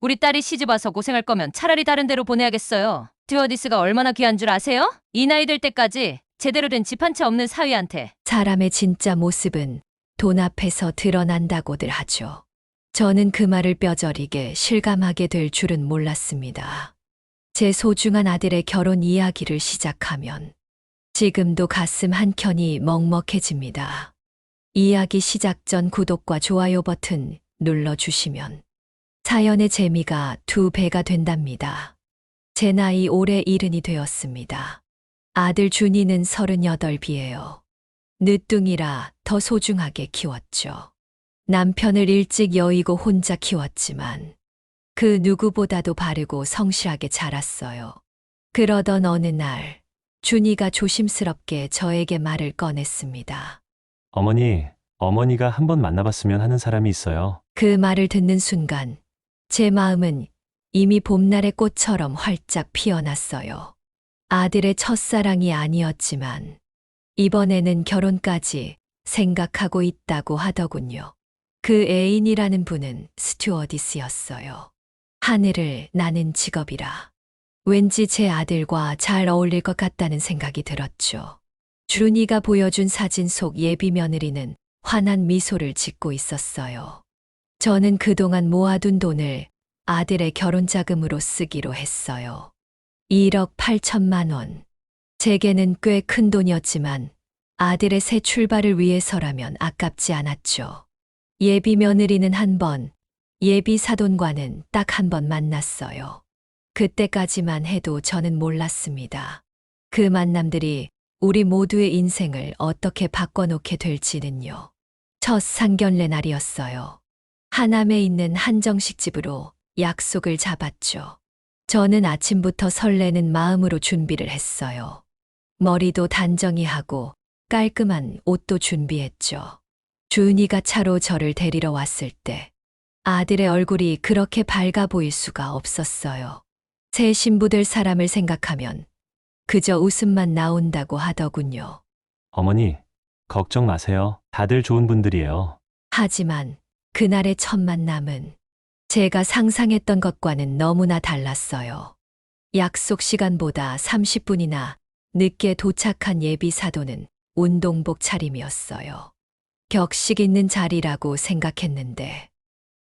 우리 딸이 시집 와서 고생할 거면 차라리 다른 데로 보내야겠어요. 스튜어디스가 얼마나 귀한 줄 아세요? 이 나이 될 때까지 제대로 된 집 한 채 없는 사위한테. 사람의 진짜 모습은 돈 앞에서 드러난다고들 하죠. 저는 그 말을 뼈저리게 실감하게 될 줄은 몰랐습니다. 제 소중한 아들의 결혼 이야기를 시작하면 지금도 가슴 한켠이 먹먹해집니다. 이야기 시작 전 구독과 좋아요 버튼 눌러주시면 사연의 재미가 2배가 된답니다. 제 나이 올해 70이 되었습니다. 아들 준이는 38이에요. 늦둥이라 더 소중하게 키웠죠. 남편을 일찍 여의고 혼자 키웠지만 그 누구보다도 바르고 성실하게 자랐어요. 그러던 어느 날 준이가 조심스럽게 저에게 말을 꺼냈습니다. 어머니가 한번 만나봤으면 하는 사람이 있어요. 그 말을 듣는 순간 제 마음은 이미 봄날의 꽃처럼 활짝 피어났어요. 아들의 첫사랑이 아니었지만 이번에는 결혼까지 생각하고 있다고 하더군요. 그 애인이라는 분은 스튜어디스였어요. 하늘을 나는 직업이라 왠지 제 아들과 잘 어울릴 것 같다는 생각이 들었죠. 준이가 보여준 사진 속 예비 며느리는 환한 미소를 짓고 있었어요. 저는 그동안 모아둔 돈을 아들의 결혼 자금으로 쓰기로 했어요. 1억 8천만 원. 제게는 꽤 큰 돈이었지만 아들의 새 출발을 위해서라면 아깝지 않았죠. 예비 며느리는 한 번, 예비 사돈과는 딱 한 번 만났어요. 그때까지만 해도 저는 몰랐습니다. 그 만남들이 우리 모두의 인생을 어떻게 바꿔놓게 될지는요. 첫 상견례 날이었어요. 하남에 있는 한정식 집으로 약속을 잡았죠. 저는 아침부터 설레는 마음으로 준비를 했어요. 머리도 단정히 하고 깔끔한 옷도 준비했죠. 준이가 차로 저를 데리러 왔을 때 아들의 얼굴이 그렇게 밝아 보일 수가 없었어요. 새 신부 될 사람을 생각하면 그저 웃음만 나온다고 하더군요. 어머니, 걱정 마세요. 다들 좋은 분들이에요. 하지만 그날의 첫 만남은 제가 상상했던 것과는 너무나 달랐어요. 약속 시간보다 30분이나 늦게 도착한 예비 사도는 운동복 차림이었어요. 격식 있는 자리라고 생각했는데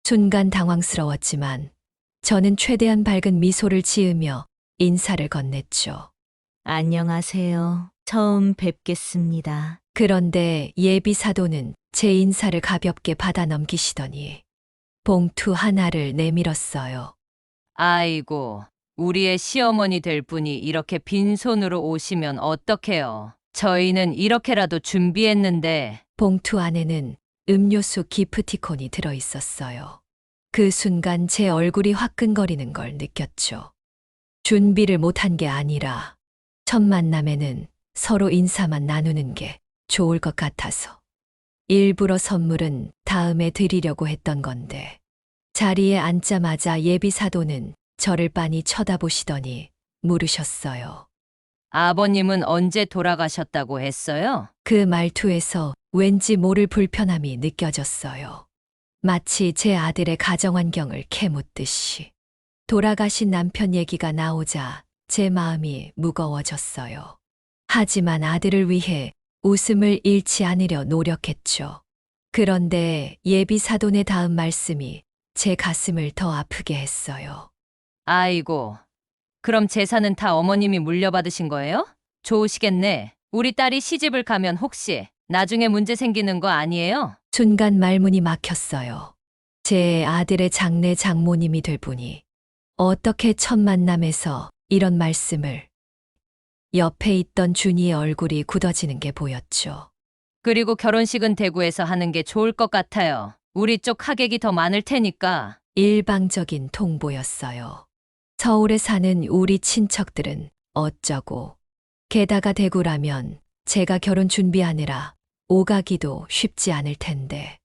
순간 당황스러웠지만 저는 최대한 밝은 미소를 지으며 인사를 건넸죠. 안녕하세요. 처음 뵙겠습니다. 그런데 예비 사도는 제 인사를 가볍게 받아 넘기시더니 봉투 하나를 내밀었어요. 아이고, 우리의 시어머니 될 분이 이렇게 빈손으로 오시면 어떡해요. 저희는 이렇게라도 준비했는데. 봉투 안에는 음료수 기프티콘이 들어 있었어요. 그 순간 제 얼굴이 화끈거리는 걸 느꼈죠. 준비를 못한 게 아니라 첫 만남에는 서로 인사만 나누는 게 좋을 것 같아서 일부러 선물은 다음에 드리려고 했던 건데 자리에 앉자마자 예비 사도는 저를 빤히 쳐다보시더니 물으셨어요. 아버님은 언제 돌아가셨다고 했어요? 그 말투에서 왠지 모를 불편함이 느껴졌어요. 마치 제 아들의 가정환경을 캐묻듯이. 돌아가신 남편 얘기가 나오자 제 마음이 무거워졌어요. 하지만 아들을 위해 웃음을 잃지 않으려 노력했죠. 그런데 예비 사돈의 다음 말씀이 제 가슴을 더 아프게 했어요. 아이고, 그럼 재산은 다 어머님이 물려받으신 거예요? 좋으시겠네. 우리 딸이 시집을 가면 혹시 나중에 문제 생기는 거 아니에요? 순간 말문이 막혔어요. 제 아들의 장래 장모님이 될 분이 어떻게 첫 만남에서 이런 말씀을. 옆에 있던 준이의 얼굴이 굳어지는 게 보였죠. 그리고 결혼식은 대구에서 하는 게 좋을 것 같아요. 우리 쪽 하객이 더 많을 테니까. 일방적인 통보였어요. 서울에 사는 우리 친척들은 어쩌고. 게다가 대구라면 제가 결혼 준비하느라 오가기도 쉽지 않을 텐데.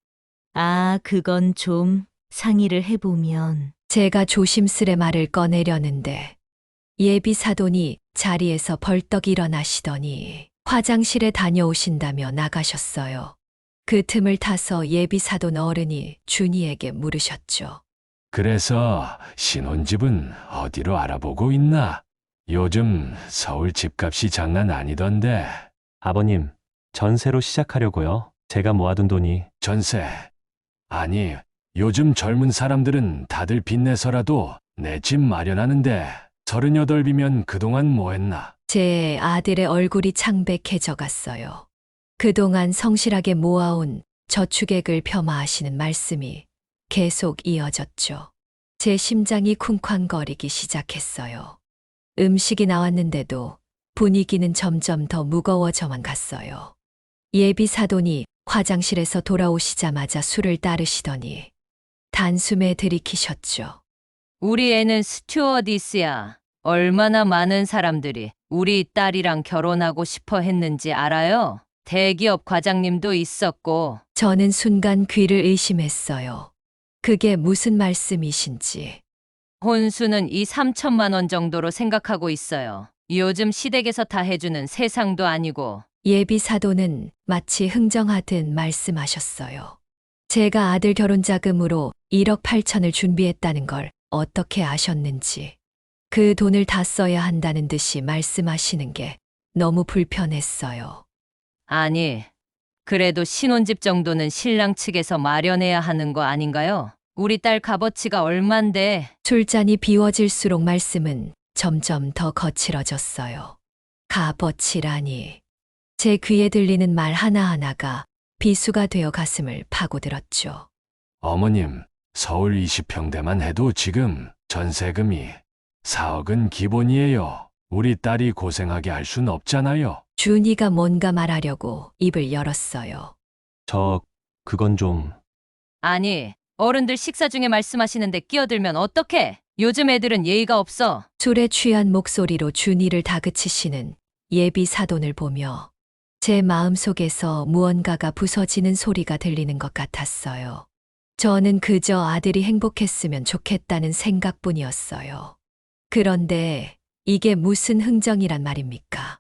그건 좀 상의를 해보면. 제가 조심스레 말을 꺼내려는데 예비 사돈이 자리에서 벌떡 일어나시더니 화장실에 다녀오신다며 나가셨어요. 그 틈을 타서 예비 사돈 어른이 준이에게 물으셨죠. 그래서 신혼집은 어디로 알아보고 있나? 요즘 서울 집값이 장난 아니던데. 아버님, 전세로 시작하려고요. 제가 모아둔 돈이 전세. 아니, 요즘 젊은 사람들은 다들 빚내서라도 내 집 마련하는데 38이면 그동안 뭐 했나? 제 아들의 얼굴이 창백해져 갔어요. 그동안 성실하게 모아온 저축액을 폄하하시는 말씀이 계속 이어졌죠. 제 심장이 쿵쾅거리기 시작했어요. 음식이 나왔는데도 분위기는 점점 더 무거워져만 갔어요. 예비 사돈이 화장실에서 돌아오시자마자 술을 따르시더니 단숨에 들이키셨죠. 우리 애는 스튜어디스야. 얼마나 많은 사람들이 우리 딸이랑 결혼하고 싶어 했는지 알아요? 대기업 과장님도 있었고. 저는 순간 귀를 의심했어요. 그게 무슨 말씀이신지. 혼수는 3천만 원 정도로 생각하고 있어요. 요즘 시댁에서 다 해주는 세상도 아니고. 예비 사도는 마치 흥정하듯 말씀하셨어요. 제가 아들 결혼 자금으로 1억 8천을 준비했다는 걸 어떻게 아셨는지. 그 돈을 다 써야 한다는 듯이 말씀하시는 게 너무 불편했어요. 아니, 그래도 신혼집 정도는 신랑 측에서 마련해야 하는 거 아닌가요? 우리 딸 값어치가 얼만데. 술잔이 비워질수록 말씀은 점점 더 거칠어졌어요. 값어치라니. 제 귀에 들리는 말 하나하나가 비수가 되어 가슴을 파고들었죠. 어머님, 서울 20평대만 해도 지금 전세금이 4억은 기본이에요. 우리 딸이 고생하게 할 순 없잖아요. 준이가 뭔가 말하려고 입을 열었어요. 그건 좀 아니, 어른들 식사 중에 말씀하시는데 끼어들면 어떡해? 요즘 애들은 예의가 없어. 술에 취한 목소리로 준이를 다그치시는 예비 사돈을 보며 제 마음속에서 무언가가 부서지는 소리가 들리는 것 같았어요. 저는 그저 아들이 행복했으면 좋겠다는 생각뿐이었어요. 그런데 이게 무슨 흥정이란 말입니까?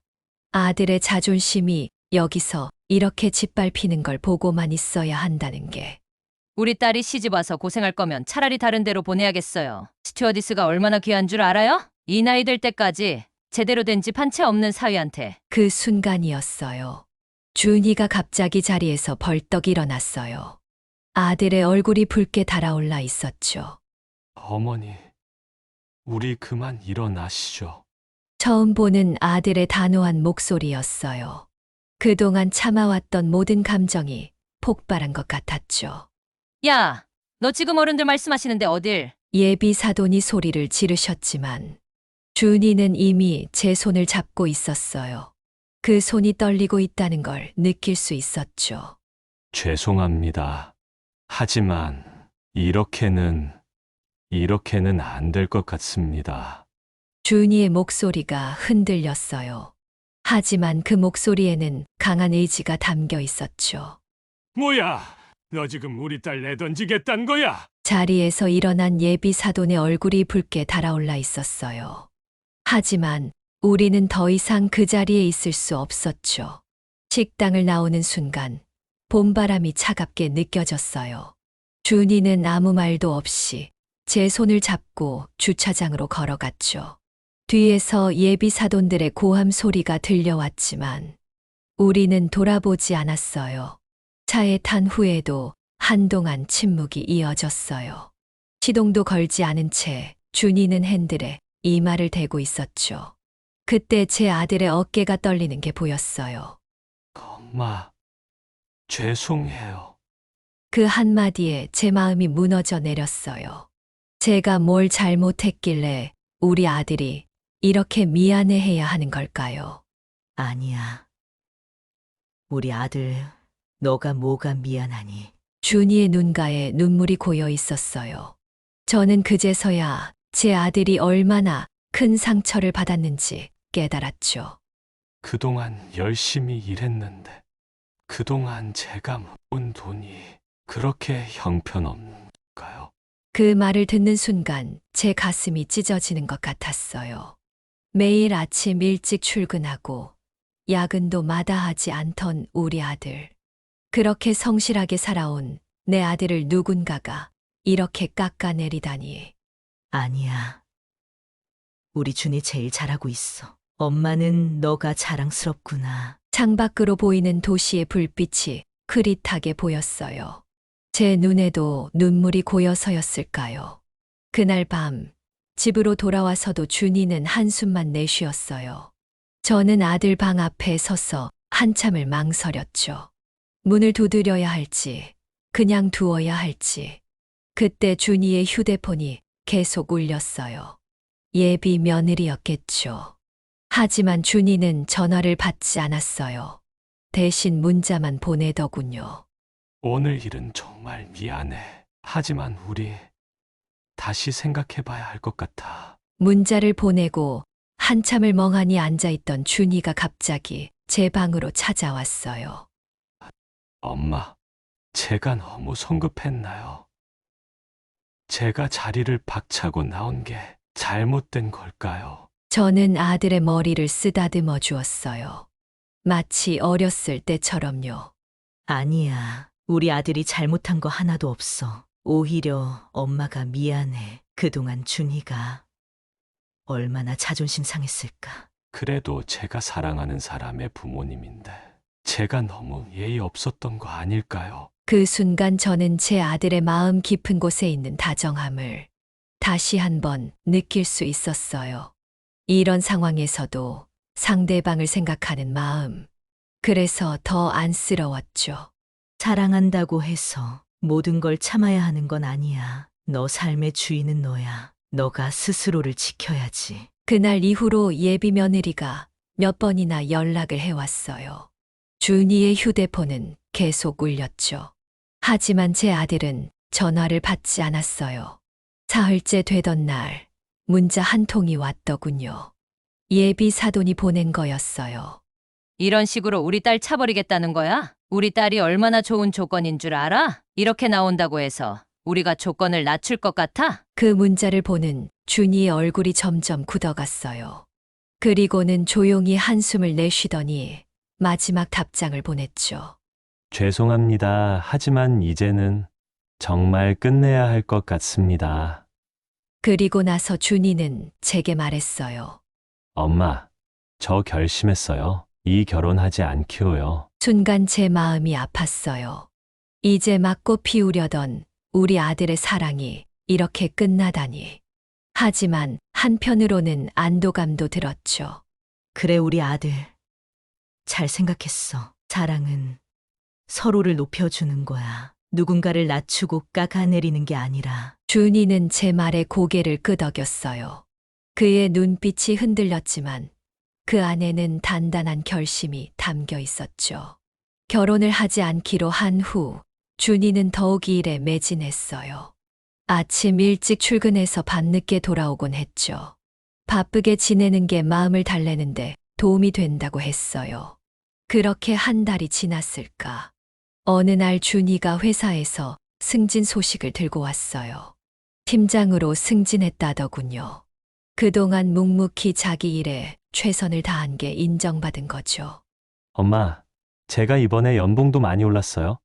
아들의 자존심이 여기서 이렇게 짓밟히는 걸 보고만 있어야 한다는 게. 우리 딸이 시집 와서 고생할 거면 차라리 다른 데로 보내야겠어요. 스튜어디스가 얼마나 귀한 줄 알아요? 이 나이 될 때까지 제대로 된 집 한 채 없는 사위한테. 그 순간이었어요. 준이가 갑자기 자리에서 벌떡 일어났어요. 아들의 얼굴이 붉게 달아올라 있었죠. 어머니, 우리 그만 일어나시죠. 처음 보는 아들의 단호한 목소리였어요. 그동안 참아왔던 모든 감정이 폭발한 것 같았죠. 야, 너 지금 어른들 말씀하시는데 어딜? 예비 사돈이 소리를 지르셨지만 준이는 이미 제 손을 잡고 있었어요. 그 손이 떨리고 있다는 걸 느낄 수 있었죠. 죄송합니다. 하지만 이렇게는 안 될 것 같습니다. 준이의 목소리가 흔들렸어요. 하지만 그 목소리에는 강한 의지가 담겨 있었죠. 뭐야? 너 지금 우리 딸 내던지겠단 거야? 자리에서 일어난 예비 사돈의 얼굴이 붉게 달아올라 있었어요. 하지만 우리는 더 이상 그 자리에 있을 수 없었죠. 식당을 나오는 순간 봄바람이 차갑게 느껴졌어요. 준이는 아무 말도 없이 제 손을 잡고 주차장으로 걸어갔죠. 뒤에서 예비 사돈들의 고함 소리가 들려왔지만 우리는 돌아보지 않았어요. 차에 탄 후에도 한동안 침묵이 이어졌어요. 시동도 걸지 않은 채 준이는 핸들에 이마를 대고 있었죠. 그때 제 아들의 어깨가 떨리는 게 보였어요. 엄마, 죄송해요. 그 한마디에 제 마음이 무너져 내렸어요. 제가 뭘 잘못했길래 우리 아들이 이렇게 미안해해야 하는 걸까요? 아니야. 우리 아들, 너가 뭐가 미안하니? 준이의 눈가에 눈물이 고여 있었어요. 저는 그제서야 제 아들이 얼마나 큰 상처를 받았는지 깨달았죠. 그동안 열심히 일했는데 그동안 제가 모은 돈이 그렇게 형편없는가요? 그 말을 듣는 순간 제 가슴이 찢어지는 것 같았어요. 매일 아침 일찍 출근하고 야근도 마다하지 않던 우리 아들. 그렇게 성실하게 살아온 내 아들을 누군가가 이렇게 깎아내리다니. 아니야. 우리 준이 제일 잘하고 있어. 엄마는 너가 자랑스럽구나. 창밖으로 보이는 도시의 불빛이 흐릿하게 보였어요. 제 눈에도 눈물이 고여서였을까요? 그날 밤 집으로 돌아와서도 준이는 한숨만 내쉬었어요. 저는 아들 방 앞에 서서 한참을 망설였죠. 문을 두드려야 할지, 그냥 두어야 할지. 그때 준이의 휴대폰이 계속 울렸어요. 예비 며느리였겠죠. 하지만 준이는 전화를 받지 않았어요. 대신 문자만 보내더군요. 오늘 일은 정말 미안해. 하지만 우리 다시 생각해 봐야 할 것 같아. 문자를 보내고 한참을 멍하니 앉아있던 준이가 갑자기 제 방으로 찾아왔어요. 엄마, 제가 너무 성급했나요? 제가 자리를 박차고 나온 게 잘못된 걸까요? 저는 아들의 머리를 쓰다듬어 주었어요. 마치 어렸을 때처럼요. 아니야. 우리 아들이 잘못한 거 하나도 없어. 오히려 엄마가 미안해. 그동안 준이가 얼마나 자존심 상했을까. 그래도 제가 사랑하는 사람의 부모님인데 제가 너무 예의 없었던 거 아닐까요? 그 순간 저는 제 아들의 마음 깊은 곳에 있는 다정함을 다시 한번 느낄 수 있었어요. 이런 상황에서도 상대방을 생각하는 마음. 그래서 더 안쓰러웠죠. 사랑한다고 해서 모든 걸 참아야 하는 건 아니야. 너 삶의 주인은 너야. 너가 스스로를 지켜야지. 그날 이후로 예비 며느리가 몇 번이나 연락을 해왔어요. 준이의 휴대폰은 계속 울렸죠. 하지만 제 아들은 전화를 받지 않았어요. 사흘째 되던 날 문자 한 통이 왔더군요. 예비 사돈이 보낸 거였어요. 이런 식으로 우리 딸 차버리겠다는 거야? 우리 딸이 얼마나 좋은 조건인 줄 알아? 이렇게 나온다고 해서 우리가 조건을 낮출 것 같아? 그 문자를 보는 준이의 얼굴이 점점 굳어갔어요. 그리고는 조용히 한숨을 내쉬더니 마지막 답장을 보냈죠. 죄송합니다. 하지만 이제는 정말 끝내야 할 것 같습니다. 그리고 나서 준이는 제게 말했어요. 엄마, 저 결심했어요. 이 결혼하지 않기로요. 순간 제 마음이 아팠어요. 이제 막 꽃 피우려던 우리 아들의 사랑이 이렇게 끝나다니. 하지만 한편으로는 안도감도 들었죠. 그래, 우리 아들. 잘 생각했어. 사랑은 서로를 높여주는 거야. 누군가를 낮추고 깎아내리는 게 아니라. 준이는 제 말에 고개를 끄덕였어요. 그의 눈빛이 흔들렸지만 그 안에는 단단한 결심이 담겨 있었죠. 결혼을 하지 않기로 한 후 준이는 더욱 일에 매진했어요. 아침 일찍 출근해서 밤늦게 돌아오곤 했죠. 바쁘게 지내는 게 마음을 달래는데 도움이 된다고 했어요. 그렇게 한 달이 지났을까. 어느 날 준이가 회사에서 승진 소식을 들고 왔어요. 팀장으로 승진했다더군요. 그동안 묵묵히 자기 일에 최선을 다한 게 인정받은 거죠. 엄마, 제가 이번에 연봉도 많이 올랐어요.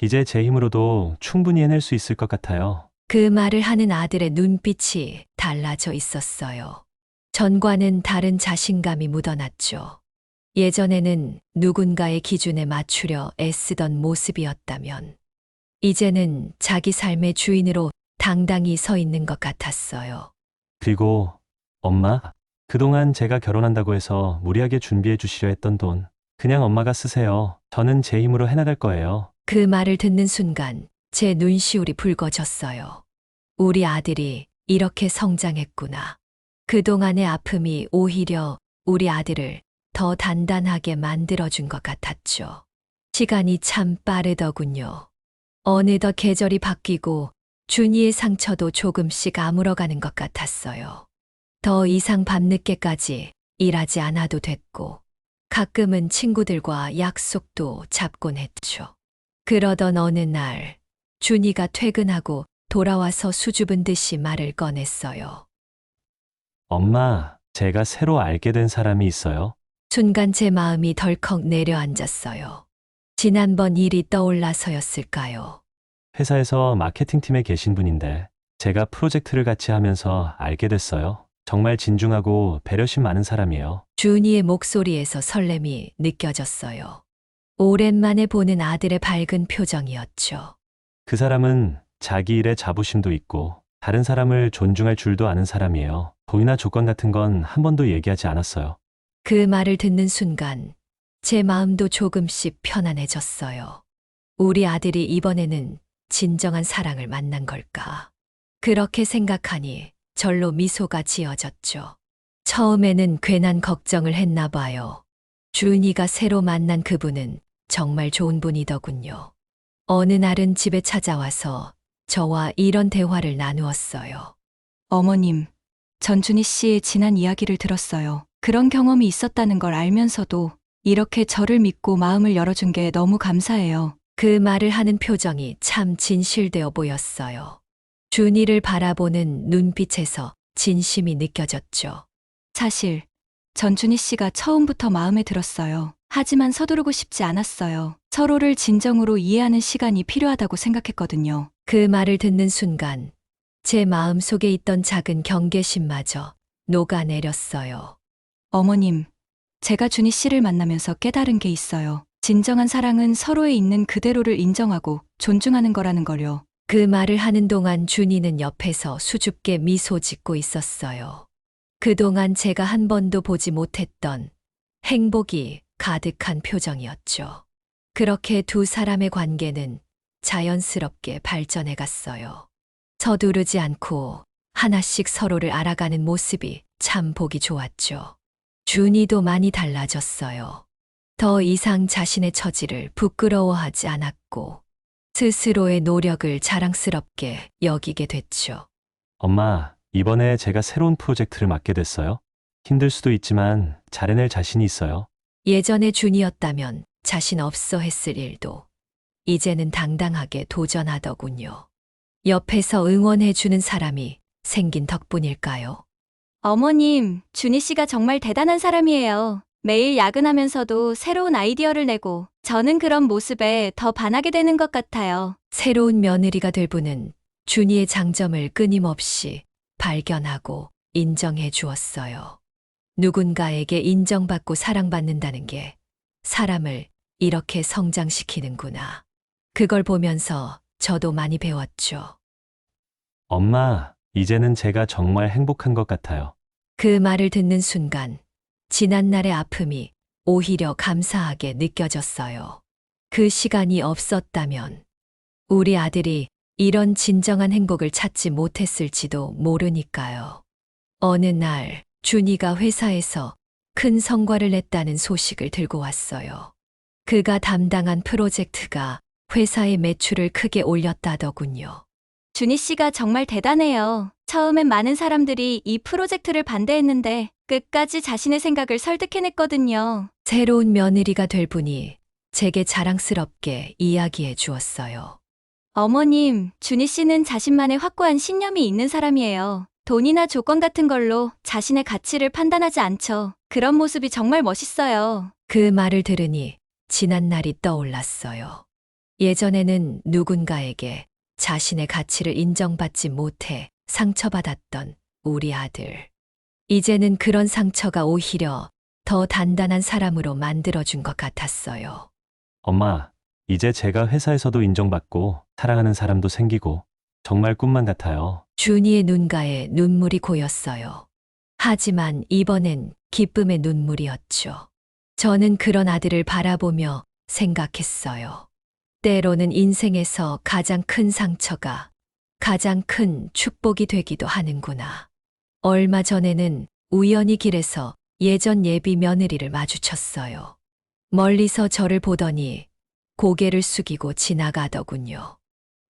이제 제 힘으로도 충분히 해낼 수 있을 것 같아요. 그 말을 하는 아들의 눈빛이 달라져 있었어요. 전과는 다른 자신감이 묻어났죠. 예전에는 누군가의 기준에 맞추려 애쓰던 모습이었다면, 이제는 자기 삶의 주인으로 당당히 서 있는 것 같았어요. 그리고 엄마, 그동안 제가 결혼한다고 해서 무리하게 준비해 주시려 했던 돈, 그냥 엄마가 쓰세요. 저는 제 힘으로 해나갈 거예요. 그 말을 듣는 순간 제 눈시울이 붉어졌어요. 우리 아들이 이렇게 성장했구나. 그동안의 아픔이 오히려 우리 아들을 더 단단하게 만들어준 것 같았죠. 시간이 참 빠르더군요. 어느덧 계절이 바뀌고 준이의 상처도 조금씩 아물어가는 것 같았어요. 더 이상 밤늦게까지 일하지 않아도 됐고, 가끔은 친구들과 약속도 잡곤 했죠. 그러던 어느 날, 준이가 퇴근하고 돌아와서 수줍은 듯이 말을 꺼냈어요. 엄마, 제가 새로 알게 된 사람이 있어요. 순간 제 마음이 덜컥 내려앉았어요. 지난번 일이 떠올라서였을까요? 회사에서 마케팅팀에 계신 분인데 제가 프로젝트를 같이 하면서 알게 됐어요. 정말 진중하고 배려심 많은 사람이에요. 준이의 목소리에서 설렘이 느껴졌어요. 오랜만에 보는 아들의 밝은 표정이었죠. 그 사람은 자기 일에 자부심도 있고 다른 사람을 존중할 줄도 아는 사람이에요. 돈이나 조건 같은 건 한 번도 얘기하지 않았어요. 그 말을 듣는 순간 제 마음도 조금씩 편안해졌어요. 우리 아들이 이번에는 진정한 사랑을 만난 걸까? 그렇게 생각하니 절로 미소가 지어졌죠. 처음에는 괜한 걱정을 했나 봐요. 준이가 새로 만난 그분은 정말 좋은 분이더군요. 어느 날은 집에 찾아와서 저와 이런 대화를 나누었어요. 어머님, 전준희 씨의 지난 이야기를 들었어요. 그런 경험이 있었다는 걸 알면서도 이렇게 저를 믿고 마음을 열어준 게 너무 감사해요. 그 말을 하는 표정이 참 진실되어 보였어요. 준이를 바라보는 눈빛에서 진심이 느껴졌죠. 사실 전준희 씨가 처음부터 마음에 들었어요. 하지만 서두르고 싶지 않았어요. 서로를 진정으로 이해하는 시간이 필요하다고 생각했거든요. 그 말을 듣는 순간 제 마음 속에 있던 작은 경계심마저 녹아내렸어요. 어머님, 제가 준희 씨를 만나면서 깨달은 게 있어요. 진정한 사랑은 서로에 있는 그대로를 인정하고 존중하는 거라는 걸요. 그 말을 하는 동안 준이는 옆에서 수줍게 미소 짓고 있었어요. 그동안 제가 한 번도 보지 못했던 행복이 가득한 표정이었죠. 그렇게 두 사람의 관계는 자연스럽게 발전해 갔어요. 서두르지 않고 하나씩 서로를 알아가는 모습이 참 보기 좋았죠. 준이도 많이 달라졌어요. 더 이상 자신의 처지를 부끄러워하지 않았고 스스로의 노력을 자랑스럽게 여기게 됐죠. 엄마, 이번에 제가 새로운 프로젝트를 맡게 됐어요. 힘들 수도 있지만 잘해낼 자신이 있어요. 예전에 준이었다면 자신 없어 했을 일도 이제는 당당하게 도전하더군요. 옆에서 응원해주는 사람이 생긴 덕분일까요? 어머님, 준희 씨가 정말 대단한 사람이에요. 매일 야근하면서도 새로운 아이디어를 내고 저는 그런 모습에 더 반하게 되는 것 같아요. 새로운 며느리가 될 분은 준이의 장점을 끊임없이 발견하고 인정해 주었어요. 누군가에게 인정받고 사랑받는다는 게 사람을 이렇게 성장시키는구나. 그걸 보면서 저도 많이 배웠죠. 엄마, 이제는 제가 정말 행복한 것 같아요. 그 말을 듣는 순간 지난날의 아픔이 오히려 감사하게 느껴졌어요. 그 시간이 없었다면 우리 아들이 이런 진정한 행복을 찾지 못했을지도 모르니까요. 어느 날 준이가 회사에서 큰 성과를 냈다는 소식을 들고 왔어요. 그가 담당한 프로젝트가 회사의 매출을 크게 올렸다더군요. 준희 씨가 정말 대단해요. 처음엔 많은 사람들이 이 프로젝트를 반대했는데 끝까지 자신의 생각을 설득해냈거든요. 새로운 며느리가 될 분이 제게 자랑스럽게 이야기해 주었어요. 어머님, 준희 씨는 자신만의 확고한 신념이 있는 사람이에요. 돈이나 조건 같은 걸로 자신의 가치를 판단하지 않죠. 그런 모습이 정말 멋있어요. 그 말을 들으니 지난 날이 떠올랐어요. 예전에는 누군가에게 자신의 가치를 인정받지 못해 상처받았던 우리 아들. 이제는 그런 상처가 오히려 더 단단한 사람으로 만들어준 것 같았어요. 엄마, 이제 제가 회사에서도 인정받고 사랑하는 사람도 생기고 정말 꿈만 같아요. 준이의 눈가에 눈물이 고였어요. 하지만 이번엔 기쁨의 눈물이었죠. 저는 그런 아들을 바라보며 생각했어요. 때로는 인생에서 가장 큰 상처가 가장 큰 축복이 되기도 하는구나. 얼마 전에는 우연히 길에서 예전 예비 며느리를 마주쳤어요. 멀리서 저를 보더니 고개를 숙이고 지나가더군요.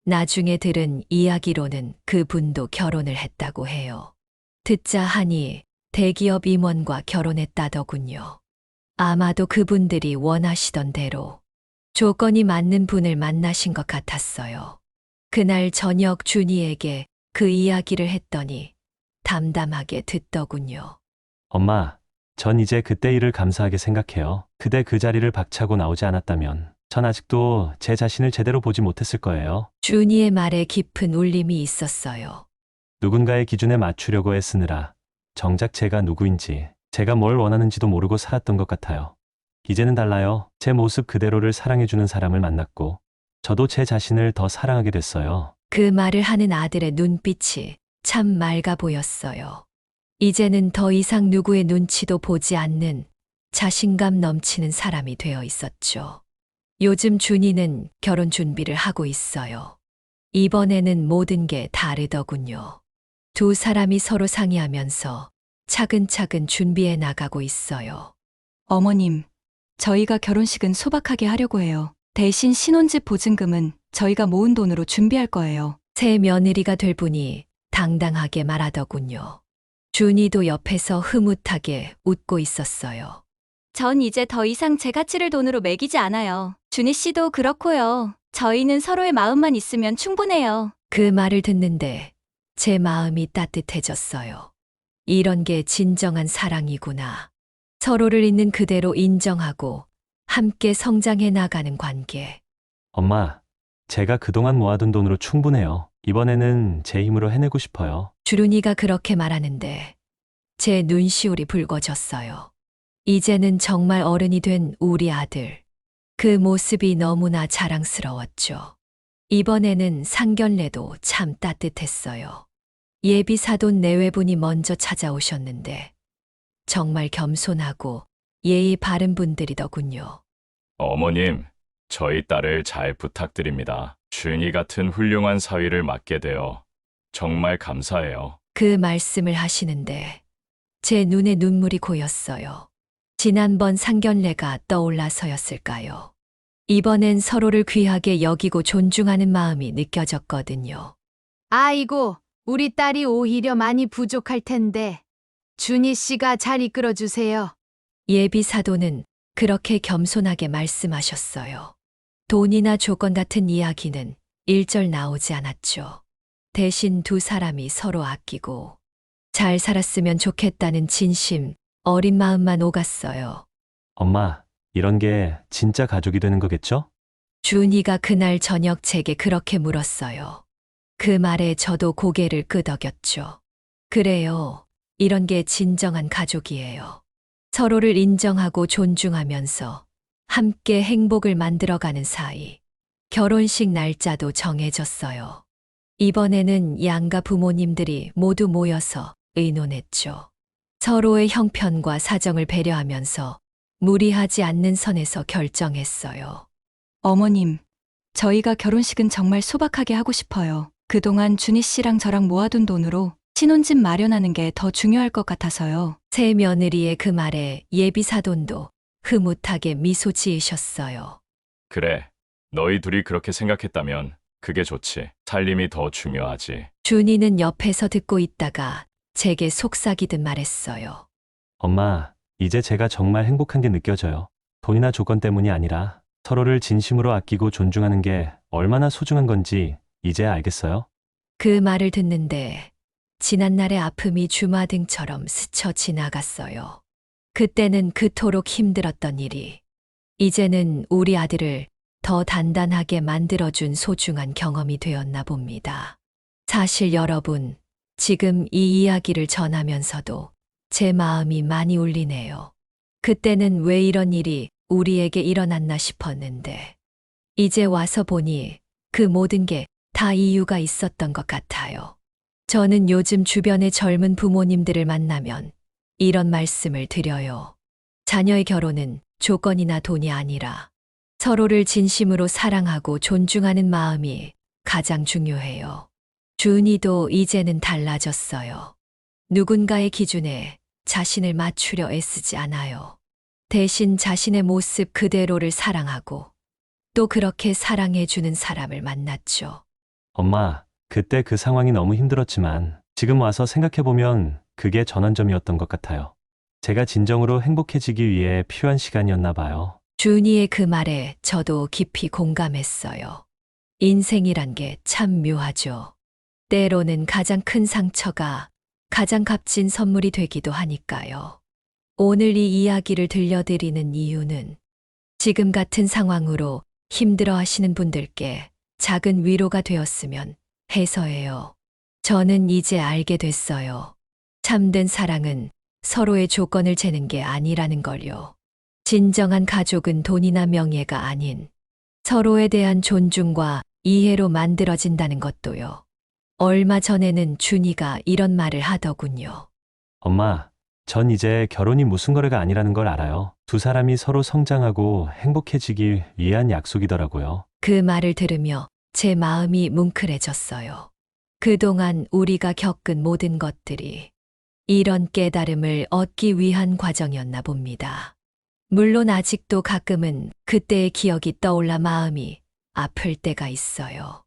나중에 들은 이야기로는 그분도 결혼을 했다고 해요. 듣자 하니 대기업 임원과 결혼했다더군요. 아마도 그분들이 원하시던 대로 조건이 맞는 분을 만나신 것 같았어요. 그날 저녁 준이에게 그 이야기를 했더니 담담하게 듣더군요. 엄마, 전 이제 그때 일을 감사하게 생각해요. 그대 그 자리를 박차고 나오지 않았다면 전 아직도 제 자신을 제대로 보지 못했을 거예요. 준이의 말에 깊은 울림이 있었어요. 누군가의 기준에 맞추려고 애쓰느라 정작 제가 누구인지, 제가 뭘 원하는지도 모르고 살았던 것 같아요. 이제는 달라요. 제 모습 그대로를 사랑해주는 사람을 만났고, 저도 제 자신을 더 사랑하게 됐어요. 그 말을 하는 아들의 눈빛이 참 맑아 보였어요. 이제는 더 이상 누구의 눈치도 보지 않는 자신감 넘치는 사람이 되어 있었죠. 요즘 준이는 결혼 준비를 하고 있어요. 이번에는 모든 게 다르더군요. 두 사람이 서로 상의하면서 차근차근 준비해 나가고 있어요. 어머님, 저희가 결혼식은 소박하게 하려고 해요. 대신 신혼집 보증금은 저희가 모은 돈으로 준비할 거예요. 새 며느리가 될 분이 당당하게 말하더군요. 준이도 옆에서 흐뭇하게 웃고 있었어요. 전 이제 더 이상 제 가치를 돈으로 매기지 않아요. 준희 씨도 그렇고요. 저희는 서로의 마음만 있으면 충분해요. 그 말을 듣는데 제 마음이 따뜻해졌어요. 이런 게 진정한 사랑이구나. 서로를 있는 그대로 인정하고 함께 성장해 나가는 관계. 엄마, 제가 그동안 모아둔 돈으로 충분해요. 이번에는 제 힘으로 해내고 싶어요. 주lun이가 그렇게 말하는데 제 눈시울이 붉어졌어요. 이제는 정말 어른이 된 우리 아들. 그 모습이 너무나 자랑스러웠죠. 이번에는 상견례도 참 따뜻했어요. 예비 사돈 내외분이 먼저 찾아오셨는데 정말 겸손하고 예의 바른 분들이더군요. 어머님, 저희 딸을 잘 부탁드립니다. 준이 같은 훌륭한 사위를 맡게 되어 정말 감사해요. 그 말씀을 하시는데 제 눈에 눈물이 고였어요. 지난번 상견례가 떠올라서였을까요? 이번엔 서로를 귀하게 여기고 존중하는 마음이 느껴졌거든요. 아이고, 우리 딸이 오히려 많이 부족할 텐데. 준희 씨가 잘 이끌어 주세요. 예비 사도는 그렇게 겸손하게 말씀하셨어요. 돈이나 조건 같은 이야기는 일절 나오지 않았죠. 대신 두 사람이 서로 아끼고 잘 살았으면 좋겠다는 진심, 어린 마음만 오갔어요. 엄마, 이런 게 진짜 가족이 되는 거겠죠? 준이가 그날 저녁 제게 그렇게 물었어요. 그 말에 저도 고개를 끄덕였죠. 그래요. 이런 게 진정한 가족이에요. 서로를 인정하고 존중하면서 함께 행복을 만들어가는 사이. 결혼식 날짜도 정해졌어요. 이번에는 양가 부모님들이 모두 모여서 의논했죠. 서로의 형편과 사정을 배려하면서 무리하지 않는 선에서 결정했어요. 어머님, 저희가 결혼식은 정말 소박하게 하고 싶어요. 그동안 준희 씨랑 저랑 모아둔 돈으로 신혼집 마련하는 게 더 중요할 것 같아서요. 새 며느리의 그 말에 예비 사돈도 흐뭇하게 미소 지으셨어요. 그래, 너희 둘이 그렇게 생각했다면 그게 좋지. 살림이 더 중요하지. 준이는 옆에서 듣고 있다가 제게 속삭이듯 말했어요. 엄마, 이제 제가 정말 행복한 게 느껴져요. 돈이나 조건 때문이 아니라 서로를 진심으로 아끼고 존중하는 게 얼마나 소중한 건지 이제 알겠어요? 그 말을 듣는데 지난날의 아픔이 주마등처럼 스쳐 지나갔어요. 그때는 그토록 힘들었던 일이 이제는 우리 아들을 더 단단하게 만들어준 소중한 경험이 되었나 봅니다. 사실 여러분, 지금 이 이야기를 전하면서도 제 마음이 많이 울리네요. 그때는 왜 이런 일이 우리에게 일어났나 싶었는데, 이제 와서 보니 그 모든 게 다 이유가 있었던 것 같아요. 저는 요즘 주변의 젊은 부모님들을 만나면 이런 말씀을 드려요. 자녀의 결혼은 조건이나 돈이 아니라 서로를 진심으로 사랑하고 존중하는 마음이 가장 중요해요. 준이도 이제는 달라졌어요. 누군가의 기준에 자신을 맞추려 애쓰지 않아요. 대신 자신의 모습 그대로를 사랑하고 또 그렇게 사랑해주는 사람을 만났죠. 엄마, 그때 그 상황이 너무 힘들었지만 지금 와서 생각해보면 그게 전환점이었던 것 같아요. 제가 진정으로 행복해지기 위해 필요한 시간이었나 봐요. 준이의 그 말에 저도 깊이 공감했어요. 인생이란 게 참 묘하죠. 때로는 가장 큰 상처가 가장 값진 선물이 되기도 하니까요. 오늘 이 이야기를 들려드리는 이유는 지금 같은 상황으로 힘들어 하시는 분들께 작은 위로가 되었으면 해서예요. 저는 이제 알게 됐어요. 참된 사랑은 서로의 조건을 재는 게 아니라는 걸요. 진정한 가족은 돈이나 명예가 아닌 서로에 대한 존중과 이해로 만들어진다는 것도요. 얼마 전에는 준이가 이런 말을 하더군요. 엄마, 전 이제 결혼이 무슨 거래가 아니라는 걸 알아요. 두 사람이 서로 성장하고 행복해지기 위한 약속이더라고요. 그 말을 들으며 제 마음이 뭉클해졌어요. 그동안 우리가 겪은 모든 것들이 이런 깨달음을 얻기 위한 과정이었나 봅니다. 물론 아직도 가끔은 그때의 기억이 떠올라 마음이 아플 때가 있어요.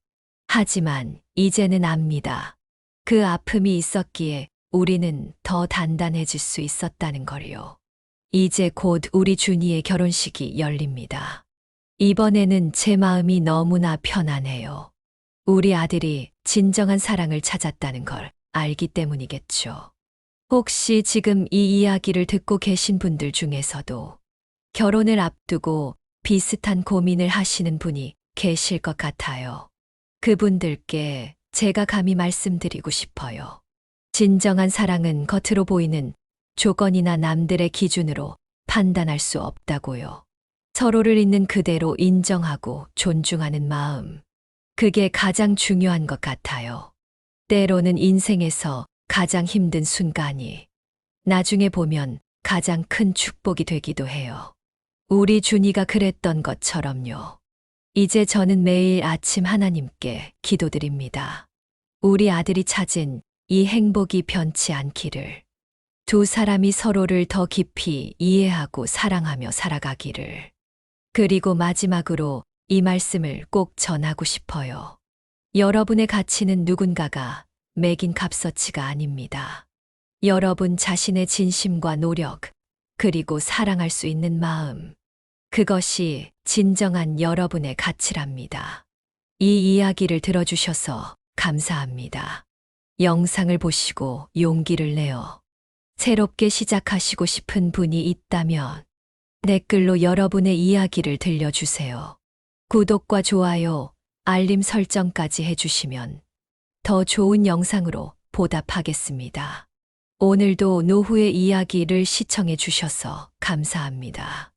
하지만 이제는 압니다. 그 아픔이 있었기에 우리는 더 단단해질 수 있었다는 걸요. 이제 곧 우리 준이의 결혼식이 열립니다. 이번에는 제 마음이 너무나 편안해요. 우리 아들이 진정한 사랑을 찾았다는 걸 알기 때문이겠죠. 혹시 지금 이 이야기를 듣고 계신 분들 중에서도 결혼을 앞두고 비슷한 고민을 하시는 분이 계실 것 같아요. 그분들께 제가 감히 말씀드리고 싶어요. 진정한 사랑은 겉으로 보이는 조건이나 남들의 기준으로 판단할 수 없다고요. 서로를 있는 그대로 인정하고 존중하는 마음. 그게 가장 중요한 것 같아요. 때로는 인생에서 가장 힘든 순간이 나중에 보면 가장 큰 축복이 되기도 해요. 우리 준이가 그랬던 것처럼요. 이제 저는 매일 아침 하나님께 기도드립니다. 우리 아들이 찾은 이 행복이 변치 않기를. 두 사람이 서로를 더 깊이 이해하고 사랑하며 살아가기를. 그리고 마지막으로 이 말씀을 꼭 전하고 싶어요. 여러분의 가치는 누군가가 매긴 값어치가 아닙니다. 여러분 자신의 진심과 노력, 그리고 사랑할 수 있는 마음. 그것이 진정한 여러분의 가치랍니다. 이 이야기를 들어주셔서 감사합니다. 영상을 보시고 용기를 내어 새롭게 시작하시고 싶은 분이 있다면 댓글로 여러분의 이야기를 들려주세요. 구독과 좋아요, 알림 설정까지 해주시면 더 좋은 영상으로 보답하겠습니다. 오늘도 노후의 이야기를 시청해 주셔서 감사합니다.